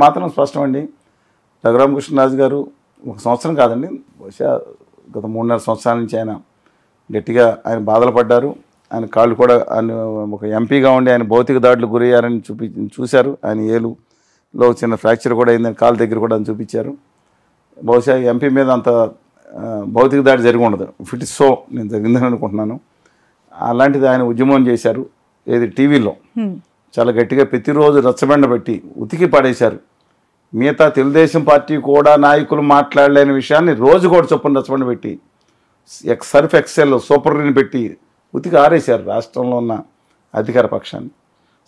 మాత్రం స్పష్టం అండి. రఘురామకృష్ణరాజు గారు ఒక సంవత్సరం కాదండి, బహుశా గత 3.5 సంవత్సరాల నుంచి ఆయన గట్టిగా ఆయన బాధలు పడ్డారు. ఆయన కాళ్ళు కూడా ఆయన ఒక ఎంపీగా ఉండి ఆయన భౌతిక దాడులు గురయ్యారని చూశారు. ఆయన ఏలులో చిన్న ఫ్రాక్చర్ కూడా అయిందని కాలు దగ్గర కూడా అని చూపించారు. బహుశా ఎంపీ మీద అంత భౌతిక దాడి జరిగి ఉండదు. ఇఫ్ ఇట్ ఇస్ సో, నేను జరిగిందని అనుకుంటున్నాను. అలాంటిది ఆయన ఉద్యమం చేశారు. ఏది టీవీలో చాలా గట్టిగా ప్రతిరోజు రచ్చబండ పెట్టి ఉతికి పడేశారు. మిగతా తెలుగుదేశం పార్టీ కూడా నాయకులు మాట్లాడలేని విషయాన్ని రోజు కూడా చొప్పున రచ్చబండ పెట్టి సర్ఫ్ ఎక్సెల్ సూపర్ని పెట్టి ఉతికి ఆరేశారు రాష్ట్రంలో ఉన్న అధికార పక్షాన్ని.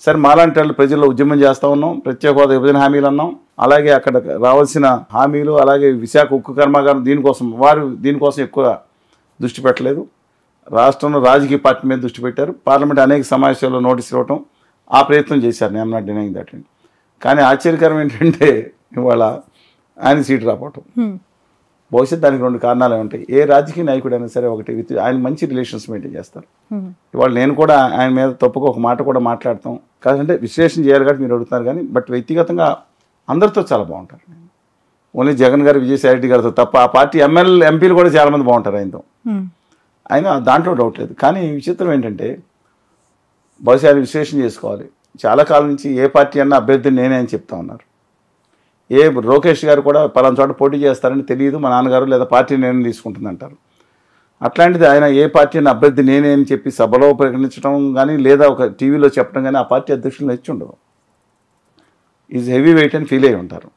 సరే, మాలాంటి వాళ్ళు ప్రజల్లో ఉద్యమం చేస్తూ ఉన్నాం, ప్రత్యేక హోదా విభజన హామీలు అన్నాం, అలాగే అక్కడ రావాల్సిన హామీలు, అలాగే విశాఖ ఉక్కు కర్మాగారం దీనికోసం ఎక్కువ దృష్టి పెట్టలేదు. రాష్ట్రంలో రాజకీయ పార్టీ మీద దృష్టి పెట్టారు. పార్లమెంట్ అనేక సమావేశాల్లో నోటీస్ ఇవ్వటం ఆ ప్రయత్నం చేశారు. నేను నాట్ డినైయింగ్ దట్ అండి. కానీ ఆశ్చర్యకరం ఏంటంటే ఇవాళ ఆయన సీటు రావటం. భవిష్యత్ దానికి 2 కారణాలు ఉంటాయి. ఏ రాజకీయ నాయకుడైనా సరే ఒకటి ఆయన మంచి రిలేషన్స్ మెయింటైన్ చేస్తారు. ఇవాళ నేను కూడా ఆయన మీద తప్పుగా ఒక మాట కూడా మాట్లాడతాం కాదంటే విశ్లేషణ చేయాలి కాబట్టి మీరు అడుగుతున్నారు. కానీ బట్ వ్యక్తిగతంగా అందరితో చాలా బాగుంటారు. ఓన్లీ జగన్ గారు, విజయసాయి రెడ్డి గారితో తప్ప ఆ పార్టీ ఎంపీలు కూడా చాలామంది బాగుంటారు ఆయనతో. ఆయన దాంట్లో డౌట్ లేదు. కానీ విచిత్రం ఏంటంటే బహుశా ఆయన విశ్లేషణ చేసుకోవాలి. చాలా కాలం నుంచి ఏ పార్టీ అన్నా అభ్యర్థిని నేనే అని చెప్తా ఉన్నారు. లోకేష్ గారు కూడా పలానా చోట పోటీ చేస్తారని తెలియదు, మా నాన్నగారు లేదా పార్టీ నేను తీసుకుంటుందంటారు. అట్లాంటిది ఆయన ఏ పార్టీ అన్న అభ్యర్థి నేనే అని చెప్పి సభలో ప్రకటించడం కానీ లేదా ఒక టీవీలో చెప్పడం కానీ ఆ పార్టీ అధ్యక్షులు నచ్చి ఉండదు. ఈజ్ హెవీ వెయిట్ అని ఫీల్ అయ్యి ఉంటారు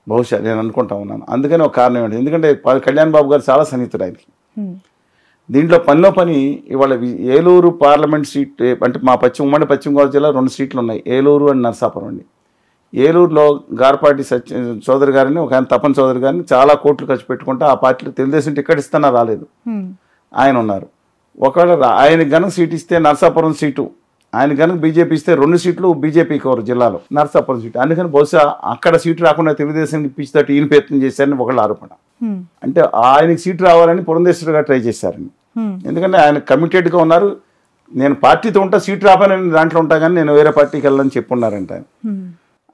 బహుశా, నేను అనుకుంటా ఉన్నాను. అందుకని ఒక కారణం ఏంటి, ఎందుకంటే కళ్యాణ్ బాబు గారు చాలా సన్నిహితుడు ఆయనకి. దీంట్లో పనిలో పని ఇవాళ ఏలూరు పార్లమెంట్ సీట్ అంటే మా ఉమ్మడి పశ్చిమ గోదావరి జిల్లా 2 సీట్లు ఉన్నాయి, ఏలూరు అండ్ నరసాపురం అండి. ఏలూరులో గార్పాటి చౌదరి గారిని ఒక ఆయన తపన్ చౌదరి గారిని చాలా కోట్లు ఖర్చు పెట్టుకుంటే ఆ పార్టీలో తెలుగుదేశం టికెట్ ఇస్తున్నా రాలేదు, ఆయన ఉన్నారు. ఒకవేళ ఆయనకి గనక సీట్ ఇస్తే నరసాపురం సీటు, ఆయన కనుక బీజేపీ ఇస్తే 2 సీట్లు బీజేపీకి ఒకరు జిల్లాలో నరసాపురం సీటు. అందుకని బహుశా అక్కడ సీటు రాకుండా తెలుగుదేశానికి ఇప్పించేటట్టు ఈయన ప్రయత్నం చేశారని ఒకళ్ళు ఆరోపణ. అంటే ఆయనకి సీటు రావాలని పురంధేశ్వరి గారు ట్రై చేశారని. ఎందుకంటే ఆయన కమిటెడ్గా ఉన్నారు. నేను పార్టీతో ఉంటా, సీటు రాపని దాంట్లో ఉంటా కానీ నేను వేరే పార్టీకి వెళ్ళని చెప్పున్నారంట ఆయన.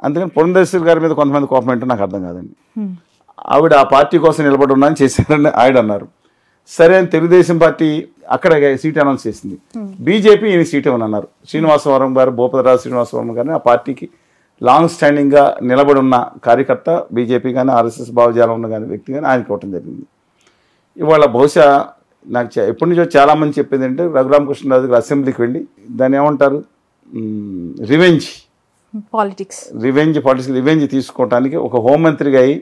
అందుకని పురంధేశ్వరి గారి మీద కొంతమంది కోపం ఏంటో నాకు అర్థం కాదండి. ఆవిడ ఆ పార్టీ కోసం నిలబడి ఉన్నా అని చేశారని ఆయన అన్నారు. సరే అని తెలుగుదేశం పార్టీ అక్కడ సీట్ అనౌన్స్ చేసింది. బీజేపీ ఈయన సీట్ ఇవ్వని అన్నారు. శ్రీనివాసవరం గారు, భూపతిరాజు శ్రీనివాసవరం గారిని ఆ పార్టీకి లాంగ్ స్టాండింగ్గా నిలబడి ఉన్న కార్యకర్త, బీజేపీ కానీ ఆర్ఎస్ఎస్ భావజాలం ఉన్న కానీ వ్యక్తి కానీ ఆయనకి ఇవ్వటం జరిగింది. ఇవాళ బహుశా నాకు ఎప్పటి నుంచో చాలామంది చెప్పేది అంటే రఘురామకృష్ణరాజు గారు అసెంబ్లీకి వెళ్ళి దాన్ని ఏమంటారు రివెంజ్ పాలిటిక్స్ తీసుకోవటానికి ఒక హోంమంత్రిగా అయ్యి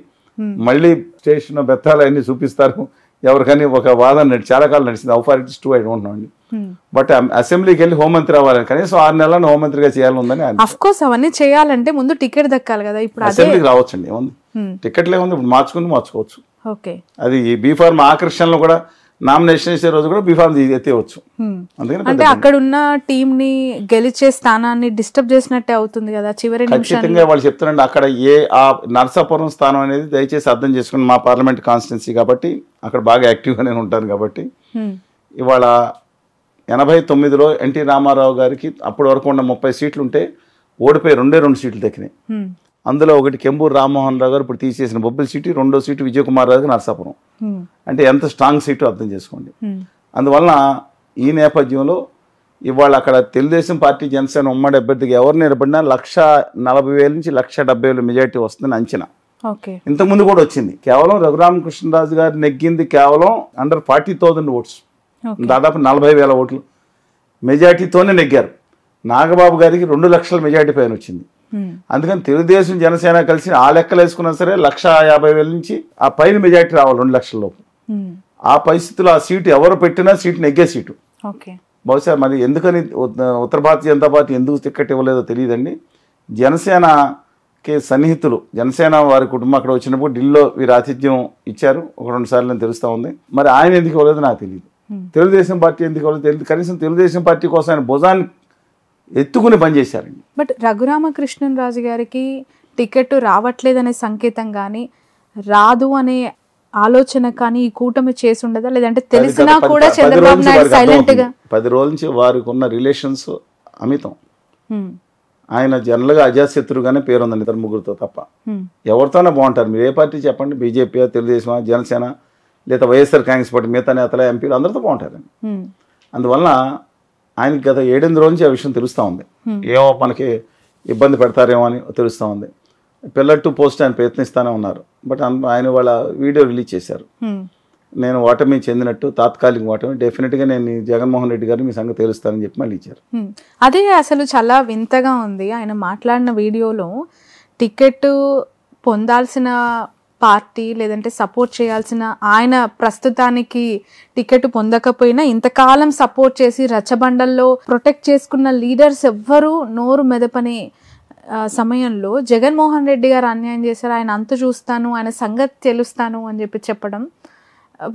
మళ్ళీ స్టేషన్ బెత్తాలు అన్నీ చూపిస్తారు. ఎవరికని ఒక వాదన చాలా కాలం నడిచింది. How far it is true I don't know అండి. బట్ అసెంబ్లీకి వెళ్ళి హోంమంత్రి అవ్వాలని కనీసం 6 నెలలను హోంమంత్రిగా చేయాలని ఉందని. అవన్నీ చేయాలంటే ముందు టికెట్ దక్కాలి కదా. ఇప్పుడు అసెంబ్లీకి రావచ్చండి, ఏముంది టికెట్లు ఏముంది, ఇప్పుడు మార్చుకోవచ్చు. అది బీఫార్మ్ ఆకర్షణలో కూడా నామినేషన్ చేసే రోజు కూడా బీఫార్మ్ ఎత్తేవచ్చు. అంటే అక్కడ ఉన్న టీం ని గెలిచే స్థానాన్ని డిస్టర్బ్ చేసినట్టే అవుతుంది కదా చివరి ఖచ్చితంగా. వాళ్ళు చెప్తున్నారండి అక్కడ ఆ నరసాపురం స్థానం అనేది దయచేసి అర్థం చేసుకుని మా పార్లమెంట్ కాన్స్టిట్యున్సీ కాబట్టి అక్కడ బాగా యాక్టివ్గా నేను ఉంటాను కాబట్టి ఇవాళ 89లో ఎన్టీ రామారావు గారికి అప్పటి వరకు ఉన్న 30 సీట్లు ఉంటే ఓడిపోయి 2 సీట్లు దక్కినాయి. అందులో ఒకటి కెంబూరు రామ్మోహన్ రావు గారు ఇప్పుడు తీసేసిన బొబ్బిలి సీటు, 2వ సీటు విజయకుమార్ రావు గారు నరసాపురం. అంటే ఎంత స్ట్రాంగ్ సీటు అర్థం చేసుకోండి. అందువలన ఈ నేపథ్యంలో ఇవాళ అక్కడ తెలుగుదేశం పార్టీ జనసేన ఉమ్మడి అభ్యర్థికి ఎవరు నిలబడినా 140,000 నుంచి 170,000 మెజార్టీ వస్తుందని అంచనా. ఇంతకుముందు కూడా వచ్చింది. కేవలం రఘురామకృష్ణరాజు గారు నెగ్గింది కేవలం అండర్ 40,000 ఓట్స్, దాదాపు 40,000 ఓట్లు మెజార్టీతోనే నెగ్గారు. నాగబాబు గారికి 2 లక్షల మెజార్టీ పైన వచ్చింది. అందుకని తెలుగుదేశం జనసేన కలిసి ఆ లెక్కలు వేసుకున్నా సరే 150,000 నుంచి ఆ పైన మెజార్టీ రావాలి 2 లక్షల లోపు. ఆ పరిస్థితుల్లో ఆ సీటు ఎవరు పెట్టినా సీటు నెగ్గే సీటు. బహుశా మరి ఎందుకని ఉత్తర భారతీయ జనతా పార్టీ ఎందుకు టికెట్ ఇవ్వలేదో తెలియదండి. జనసేనకి సన్నిహితులు, జనసేన వారి కుటుంబం అక్కడ వచ్చినప్పుడు ఢిల్లీలో వీరు ఆతిథ్యం ఇచ్చారు 1-2 సార్లు అని తెలుస్తూ ఉంది. మరి ఆయన ఎందుకు ఇవ్వలేదో నాకు తెలియదు. తెలుగుదేశం పార్టీ ఎందుకు ఇవ్వలేదు తెలియదు. కనీసం తెలుగుదేశం పార్టీ కోసం ఆయన భుజాన్ని ఎత్తుకుని పనిచేశారండి. బట్ రఘురామకృష్ణరాజు గారికి టికెట్ రావట్లేదనే సంకేతం కానీ రాదు అనే ఆలోచన కానీ ఈ కూటమి చేసి ఉండదా, లేదంటే తెలిసినా కూడా చంద్రబాబు నాయుడు సైలెంట్ గా 10 రోజుల నుంచి వారికి ఉన్న రిలేషన్స్ అమితం. ఆయన జనరల్గా అజాతశత్రుగానే పేరు ఉందండి ఇద్దరు ముగ్గురితో తప్ప. ఎవరితోనే బాగుంటారు. మీరు ఏ పార్టీ చెప్పండి, బీజేపీ, తెలుగుదేశం, జనసేన, లేదా వైఎస్ఆర్ కాంగ్రెస్ పార్టీ మిగతా నేతల ఎంపీలు అందరితో బాగుంటారండి. అందువలన ఆయనకి గత 7-8 రోజు నుంచి ఆ విషయం తెలుస్తూ ఉంది. ఏమో మనకి ఇబ్బంది పెడతారేమో అని తెలుస్తూ ఉంది. పిల్లర్ టు పోస్ట్ ఆయన ప్రయత్నిస్తూనే ఉన్నారు. బట్ ఆయన వాళ్ళ వీడియో రిలీజ్ చేశారు. నేను ఓటమి చెందినట్టు, తాత్కాలిక ఓటమి, డెఫినెట్గా నేను జగన్మోహన్ రెడ్డి గారు మీ సంగతి తెలుస్తానని చెప్పి మళ్ళీ ఇచ్చారు. అదే అసలు చాలా వింతగా ఉంది. ఆయన మాట్లాడిన వీడియోలో టికెట్ పొందాల్సిన పార్టీ లేదంటే సపోర్ట్ చేయాల్సిన ఆయన ప్రస్తుతానికి టికెట్ పొందకపోయినా ఇంతకాలం సపోర్ట్ చేసి రచ్చబండల్లో ప్రొటెక్ట్ చేసుకున్న లీడర్స్ ఎవ్వరూ నోరు మెదపని సమయంలో జగన్మోహన్ రెడ్డి గారు అన్యాయం చేశారు, ఆయన అంతు చూస్తాను, ఆయన సంగతి తెలుస్తాను అని చెప్పి చెప్పడం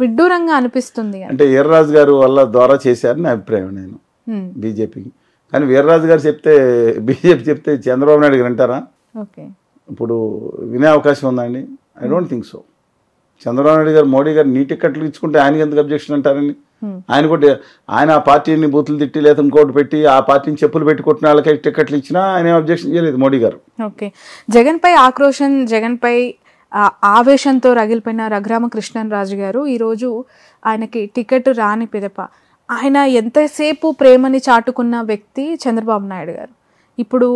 విడ్డూరంగా అనిపిస్తుంది. అంటే వీర్రాజు గారు వల్ల ద్వారా చేశారని అభిప్రాయం నేను బీజేపీకి. కానీ వీర్రాజు గారు చెప్తే, బీజేపీ చెప్తే చంద్రబాబు నాయుడు గారు అంటారా? ఓకే, ఇప్పుడు వినే అవకాశం ఉందండి? I don't think so. Chandrababu Naidu గారు మోడీ గారు నీ టికెట్లు ఇచ్చుకుంటే ఆయనకి ఎందుకు అబ్జెక్షన్ అంటారని? ఆయన కూడా ఆయన ఆ పార్టీని బూతులు తిట్టి లేదా ఇంకోటి పెట్టి ఆ పార్టీని చెప్పులు పెట్టి కొట్టిన వాళ్ళకి టికెట్లు ఇచ్చినా ఆయన అబ్జెక్షన్ చేయలేదు మోడీ గారు. ఓకే, జగన్పై ఆక్రోశం, జగన్పై ఆవేశంతో రగిలిపోయిన రఘురామకృష్ణరాజు గారు ఈరోజు ఆయనకి టికెట్ రాని పిదప ఆయన ఎంతసేపు ప్రేమని చాటుకున్న వ్యక్తి చంద్రబాబు నాయుడు గారు ఇప్పుడు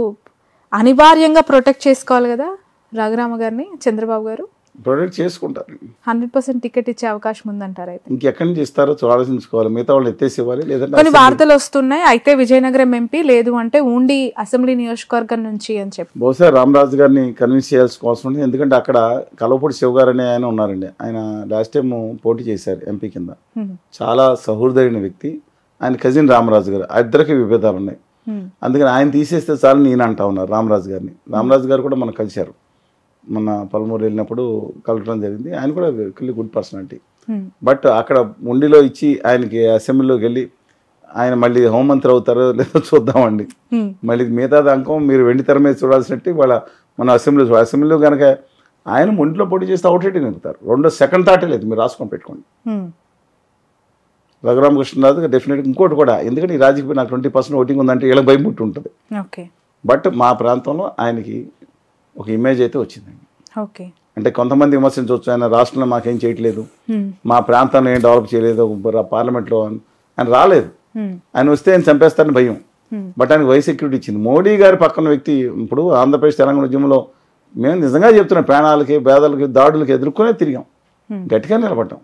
అనివార్యంగా ప్రొటెక్ట్ చేసుకోవాలి కదా రఘురామ గారిని చంద్రబాబు గారు. ప్రొటెక్ట్ చేసుకుంటారు. 100% టికెట్ ఇచ్చే అవకాశం ఉందంటారు. అయితే ఇంకెక్కడి నుంచి ఇస్తారో ఆలోచించుకోవాలి. మిగతా వాళ్ళు ఎత్తేసి ఇవ్వాలి. లేదంటే కొన్ని వార్తలు వస్తున్నాయి, అయితే విజయనగరం ఎంపీ లేదు అంటే ఉండి అసెంబ్లీ నియోజకవర్గం నుంచి అని చెప్పి. బహుశా రామరాజు గారిని కన్విన్స్ చేయాల్సిన అవసరం ఉంది. ఎందుకంటే అక్కడ కలవపూడి శివ గారు అనే ఆయన ఉన్నారండి. ఆయన లాస్ట్ టైం పోటీ చేశారు ఎంపీ కింద. చాలా సహృదయమైన వ్యక్తి. ఆయన కజిన్ రామరాజు గారు, ఇద్దరికి విభేదాలు ఉన్నాయి. అందుకని ఆయన తీసేస్తే చాలు నేను అంటా ఉన్నారు రామరాజు గారిని. రామరాజు గారు కూడా మనం కలిశారు, మొన్న పల్మూరు వెళ్ళినప్పుడు కలవడం జరిగింది. ఆయన కూడా వెరీ గుడ్ పర్సనాలిటీ. బట్ అక్కడ ఉండిలో ఇచ్చి ఆయనకి అసెంబ్లీలోకి వెళ్ళి ఆయన మళ్ళీ హోంమంత్రి అవుతారో లేదో చూద్దామండి. మళ్ళీ మిగతా అంకం మీరు వెండి తెర మీద చూడాల్సినట్టు వాళ్ళ మన అసెంబ్లీలో కనుక ఆయన ఒంటిలో పోటీ చేస్తే అవుట్ రేటింగ్ ఎక్కుతారు. రెండో సెకండ్ థాటే లేదు, మీరు రాసుకొని పెట్టుకోండి. రఘురామకృష్ణరాజు డెఫినెట్గా ఇంకోటి కూడా, ఎందుకంటే ఈ రాజకీయ నాకు 20% ఓటింగ్ ఉందంటే వీళ్ళకి భయం పుట్టి ఉంటుంది. బట్ మా ప్రాంతంలో ఆయనకి ఒక ఇమేజ్ అయితే వచ్చిందండి. ఓకే, అంటే కొంతమంది విమర్శించవచ్చు, ఆయన రాష్ట్రంలో మాకేం చేయట్లేదు, మా ప్రాంతాన్ని ఏం డెవలప్ చేయలేదు, పార్లమెంట్లో ఆయన రాలేదు. ఆయన వస్తే ఆయన చంపేస్తారని భయం. బట్ ఆయనకు వై సెక్యూరిటీ ఇచ్చింది. మోడీ గారి పక్కన వ్యక్తి. ఇప్పుడు ఆంధ్రప్రదేశ్ తెలంగాణ ఉద్యమంలో మేము నిజంగా చెప్తున్నాం, ప్రాణాలకి పేదలకి దాడులకి ఎదుర్కొనే తిరిగాం, గట్టిగా నిలబడ్డాం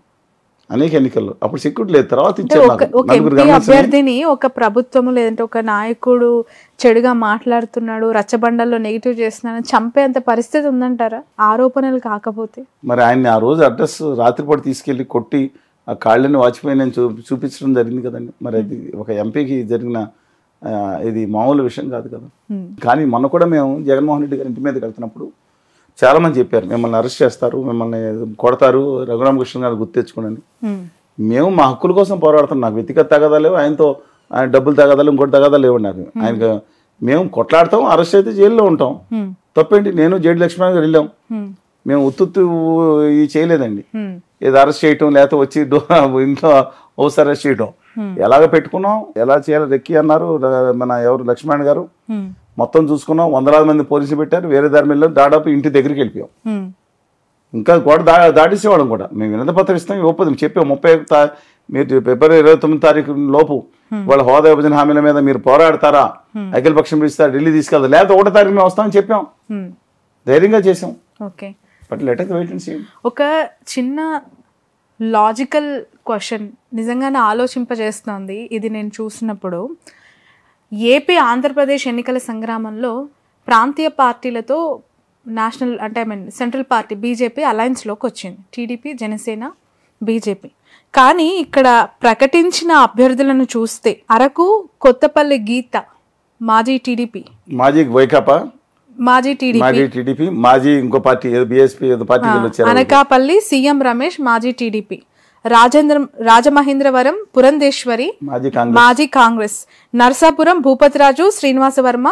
అనేక ఎన్నికల్లో. అప్పుడు సెక్యూరిటీ లేదు, తర్వాత ఇచ్చారు. అభ్యర్థిని ఒక ప్రభుత్వం లేదంటే ఒక నాయకుడు చెడుగా మాట్లాడుతున్నాడు, రచ్చబండల్లో నెగిటివ్ చేస్తున్నాడు, చంపేంత పరిస్థితి ఉందంటారా ఆరోపణలు కాకపోతే? మరి ఆయన్ని ఆ రోజు అడ్రస్ రాత్రిపూట తీసుకెళ్లి కొట్టి ఆ కాళ్ళని వాచిపోయి నేను చూపించడం జరిగింది కదండి. మరి అది ఒక ఎంపీకి జరిగిన ఇది మామూలు విషయం కాదు కదా. కానీ మొన్న కూడా మేము జగన్మోహన్ రెడ్డి గారి ఇంటి మీదకి వెళ్తున్నప్పుడు చాలా మంది చెప్పారు, మిమ్మల్ని అరెస్ట్ చేస్తారు, మిమ్మల్ని కొడతారు, రఘురామకృష్ణ గారు గుర్తు తెచ్చుకోండి. మేము మా హక్కుల కోసం పోరాడుతున్నాం. నాకు వ్యక్తిగత తగాదాలు లేవు, ఆయనతో ఆయన డబ్బులు తగాదాలు ఇంకోటి తగాదాలు లేవు. నాకు ఆయనకు మేము కొట్లాడతాం, అరెస్ట్ అయితే జైల్లో ఉంటాం, తప్పేంటి? నేను జేడి లక్ష్మణ్ గారు వెళ్ళాం, మేము ఉత్తు ఇది చేయలేదండి. ఏదో అరెస్ట్ చేయటం లేకపోతే వచ్చి ఇంట్లో హౌస్ అరెస్ట్ చేయటం ఎలాగ పెట్టుకున్నాం, ఎలా చేయాలి రెక్కి అన్నారు మన ఎవరు లక్ష్మణ్ గారు. మొత్తం చూసుకున్నాం, 100,000 మంది పోలీసులు పెట్టారు, వేరే దారి మీద దాదాపు ఇంటి దగ్గరికి వెళ్ళిపోయాం. ఇంకా గోడ దాటేసేవాళ్ళం కూడా. మేము వినతి పత్రం ఇస్తాం, ఇవ్వదు చెప్పాం 30 మీరు ఫిబ్రవరి 29 తారీఖు లోపు వాళ్ళ హోదా విభజన హామీల మీద మీరు పోరాడతారా, అఖిల పక్షం పిలుస్తారు, ఢిల్లీ తీసుకెళ్తారు, లేకపోతే 1వ తారీఖు మేము వస్తామని చెప్పాం, ధైర్యంగా చేసాం. Okay, but let us wait and see. ఒక చిన్న లాజికల్ క్వశ్చన్ నిజంగానే ఆలోచింపజేస్తుంది ఇది నేను చూసినప్పుడు. ఏపీ ఆంధ్రప్రదేశ్ ఎన్నికల సంగ్రామంలో ప్రాంతీయ పార్టీలతో నేషనల్ అంటే సెంట్రల్ పార్టీ బీజేపీ అలయన్స్లోకి వచ్చింది, టీడీపీ, జనసేన, బీజేపీ. కానీ ఇక్కడ ప్రకటించిన అభ్యర్థులను చూస్తే అరకు, కొత్తపల్లి గీత మాజీ టీడీపీ, మాజీ వైకాపా, మాజీ టీడీపీ, మాజీ ఇంకో party BSP party, Anakapalli CM Ramesh మాజీ టీడీపీ, రాజమహేంద్రవరం పురంధేశ్వరి మాజీ కాంగ్రెస్, నర్సాపురం భూపతిరాజు శ్రీనివాస వర్మ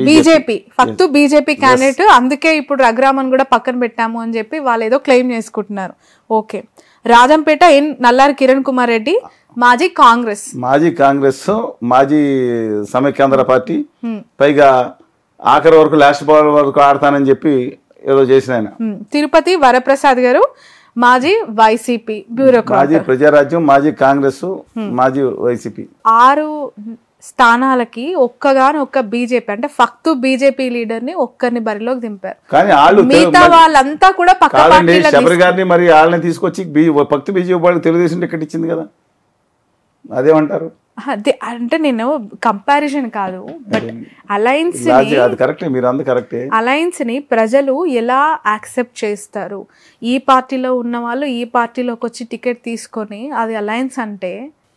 బీజేపీ, ఫక్తు బీజేపీ క్యాండిడేట్. అందుకే ఇప్పుడు రఘురామన్ కూడా పక్కన పెట్టాము అని చెప్పి వాళ్ళు ఏదో క్లెయిమ్ చేసుకుంటున్నారు. ఓకే, రాజంపేట నల్లారి కిరణ్ కుమార్ రెడ్డి మాజీ కాంగ్రెస్, మాజీ సమైక్యాంధ్ర పార్టీ, పైగా ఆఖరి వరకు లాస్ట్ బాల్ వరకు ఆడతానని చెప్పి ఏదో చేసిన ఆయన. తిరుపతి వరప్రసాద్ గారు మాజీ వైసీపీ బ్యూరోక్రాట్, మాజీ ప్రజారాజ్యం, మాజీ కాంగ్రెస్, మాజీ వైసీపీ. 6 స్థానాలకి ఒక్క బీజేపీ అంటే ఫక్తు బీజేపీ లీడర్ ని ఒక్కరిని బరిలోకి దింపారు. కానీ వాళ్ళు మిగతా వాళ్ళంతా కూడా పక్క కాదండి, శబరి గారిని మరి వాళ్ళని తీసుకొచ్చి భక్తి బీజేపీ వాళ్ళకి తెలుగుదేశం టికెట్ ఇచ్చింది కదా, అదేమంటారు? అదే అంటే నేను కంపారిజన్ కాదు, బట్ అలయన్స్ అది కరెక్టే, మీరు అంత కరెక్టే. అలయన్స్ ని ప్రజలు ఎలా యాక్సెప్ట్ చేస్తారు? ఈ పార్టీలో ఉన్న వాళ్ళు ఈ పార్టీలోకి వచ్చి టికెట్ తీసుకొని అది అలయన్స్ అంటే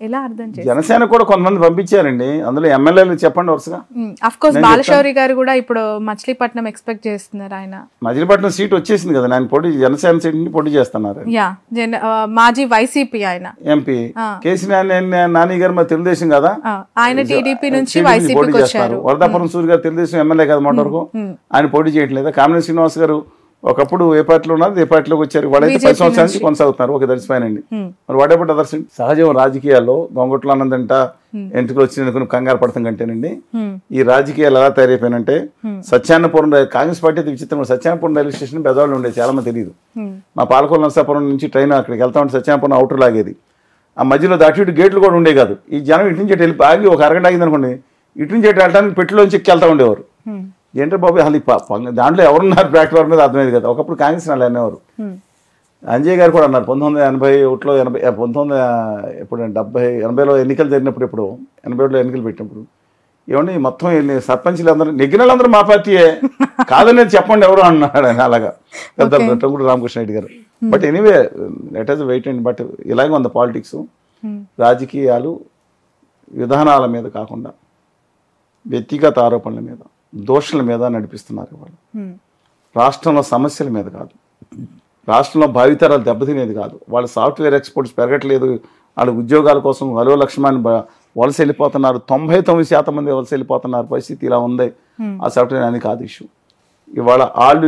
ఎలా అర్థం చేస్తారు? జనసేన కూడా కొంతమంది పంపించారండి, అందులో ఎమ్మెల్యేలు చెప్పండి వరుసగా. అఫ్ కోర్స్ బాలశౌరి గారు కూడా ఇప్పుడు మచిలీపట్నం ఎక్స్పెక్ట్ చేస్తున్నారు. ఆయన మచిలీపట్నం సీట్ వచ్చేసింది కదా, ఆయన పోటీ జనసేన సీట్ ని పోటీ చేస్తున్నారు. మాజీ వైసీపీ ఆయన ఎంపీ కేసీఆర్ నాని గారు మరి తెలుగుదేశం కదా, ఆయన టీడీపీ నుంచి వైసీపీకి వచ్చారు. వరదాపురం సూర్య గారు తెలుగుదేశం ఎమ్మెల్యే కదా మొన్న వరకు, ఆయన పోటీ చేయట్లేదు. కామినేని శ్రీనివాస్ గారు ఒకప్పుడు ఏ పార్టీలో ఉన్నారు, ఏ పార్టీలోకి వచ్చారు, వాళ్ళైతే 10 సంవత్సరాల నుంచి కొనసాగుతున్నారు. ఒక దర్శిపోయినండి మరి వాడేపటి అదర్శం. సహజం రాజకీయాల్లో గొంగొట్లు అన్నదంట ఎంట్రుకలు వచ్చినందుకు కంగారు పడతాం కంటేనండి, ఈ రాజకీయాలు ఎలా తయారైపోయినంటే సత్యాన్నపురం కాంగ్రెస్ పార్టీ అయితే విచిత్రం. సత్యాన్నపురం రైల్వే స్టేషన్ పెద్దవాళ్ళు ఉండేది, చాలా మంది తెలియదు. మా పాలకొల్లు నరసాపురం నుంచి ట్రైన్ అక్కడికి వెళ్తా ఉంటే సత్యాన్నపురం అవుటర్ లాగేది, ఆ మధ్యలో దాటి ఇటు గేట్లు కూడా ఉండే కాదు. ఈ జనం ఇటు నుంచి వెళ్ళి ఆగి ఒక అరగంట ఆగింది అనుకోండి, ఇటు నుంచి వెళ్ళడానికి పెట్టిలోంచి ఎక్కి వెళ్తా ఉండేవారు. ఏంటో బాబు అసలు దాంట్లో ఎవరున్నారు ప్లాట్ఫామ్ మీద అర్థమైంది కదా. ఒకప్పుడు కాంగ్రెస్ వాళ్ళు అనేవారు. అంజయ్ గారు కూడా అన్నారు 1981లో 1980లో ఎన్నికలు జరిగినప్పుడు, ఇప్పుడు 87లో ఎన్నికలు పెట్టినప్పుడు, ఏమండి మొత్తం సర్పంచ్లు అందరూ నెగ్గిన వాళ్ళందరూ మా పార్టీయే కాదని చెప్పండి ఎవరు అన్నాడు ఆయన. అలాగా పెద్ద టంగుడు రామకృష్ణ రెడ్డి గారు. But anyway let us wait and. But ఇలాగే ఉంది పాలిటిక్స్. రాజకీయాలు విధానాల మీద కాకుండా వ్యక్తిగత ఆరోపణల మీద, దోషుల మీద నడిపిస్తున్నారు వాళ్ళు. రాష్ట్రంలో సమస్యల మీద కాదు, రాష్ట్రంలో భావితరాలు దెబ్బతినేది కాదు. వాళ్ళు సాఫ్ట్వేర్ ఎక్స్పోర్ట్స్ పెరగట్లేదు, వాళ్ళు ఉద్యోగాల కోసం 40 లక్షల మంది వలస వెళ్ళిపోతున్నారు, 99% మంది వలస వెళ్ళిపోతున్నారు. పరిస్థితి ఇలా ఉంది. ఆ సాఫ్ట్వేర్ అని కాదు ఇష్యూ. ఇవాళ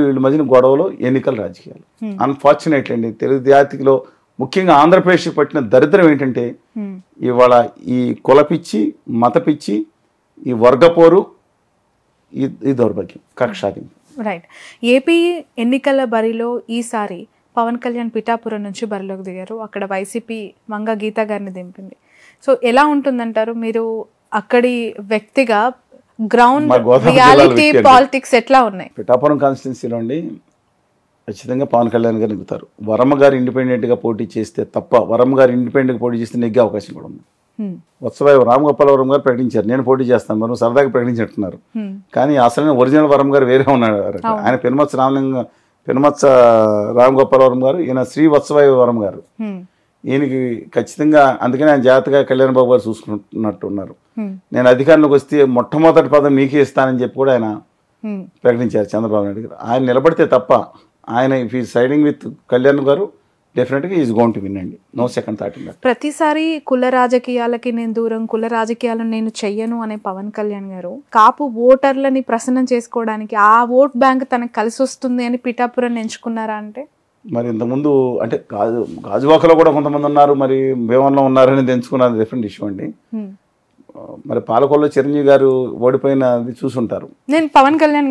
వీళ్ళ మధ్యన గొడవలు ఎన్నికల రాజకీయాలు. అన్ఫార్చునేట్లీ అండి, తెలుగు జాతిలో ముఖ్యంగా ఆంధ్రప్రదేశ్కి పట్టిన దరిద్రం ఏంటంటే ఇవాళ ఈ కులపిచ్చి, మతపిచ్చి, ఈ వర్గపోరు, ఈ దౌర్భాగ్యం, కక్షాదింపు. రైట్. ఏపీ ఎన్నికల బరిలో ఈసారి పవన్ కళ్యాణ్ పిఠాపురం నుంచి బరిలోకి దిగారు. అక్కడ వైసీపీ వంగ గీత గారిని దింపింది. సో ఎలా ఉంటుందంటారు మీరు అక్కడి వ్యక్తిగా? గ్రౌండ్ రియాలిటీ పాలిటిక్స్ ఎట్లా ఉన్నాయి? పిఠాపురం కాన్స్టిట్యున్సీలో అండి ఖచ్చితంగా పవన్ కళ్యాణ్ గారు నెగ్గుతారు. వరమ్మ గారు ఇండిపెండెంట్గా పోటీ చేస్తే తప్ప, వరమ్మ గారు ఇండిపెండెంట్గా పోటీ చేస్తే నెగ్గే అవకాశం కూడా ఉంది. వత్సవాయి రామగోపాలవరం గారు ప్రకటించారు నేను పోటీ చేస్తాను, మరి సరదాగా ప్రకటించినట్టున్నారు. కానీ అసలు ఒరిజినల్ వరం గారు వేరే ఉన్నాడు. ఆయన పెనుమత్స రామగోపాలవరం గారు, ఈయన శ్రీ వత్సవాయి వరం గారు. ఈయనకి ఖచ్చితంగా అందుకని ఆయన జాగ్రత్తగా కళ్యాణ్ బాబు గారు చూసుకుంటున్నట్టున్నారు. నేను అధికారంలోకి వస్తే మొట్టమొదటి పదం నీకే ఇస్తానని చెప్పి కూడా ఆయన ప్రకటించారు చంద్రబాబు నాయుడు గారు. ఆయన నిలబడితే తప్ప, ఆయన ఇఫ్ ఈ సైడింగ్ విత్ కళ్యాణ్ గారు డెఫినెట్గా ఈజ్ గోయింగ్ టు విన్ అండి, నో సెకండ్ థాట్. ప్రతిసారి కుల రాజకీయాలకి నేను దూరం, కుల రాజకీయాలను నేను చెయ్యను అనే పవన్ కళ్యాణ్ గారు కాపు ఓటర్లని ప్రసన్నం చేసుకోవడానికి, ఆ ఓట్ బ్యాంక్ తనకు కలిసి వస్తుంది అని పిఠాపురం ఎంచుకున్నారా? అంటే మరి ఇంతకుముందు అంటే గాజువాకలో కూడా కొంతమంది ఉన్నారు, మరి భీమంలో ఉన్నారని ఎంచుకున్నారు, డిఫరెంట్ ఇష్యూ అండి. మరి పాలకొల్లో చిరంజీవి గారు ఓడిపోయినది చూసుంటారు. నేను పవన్ కళ్యాణ్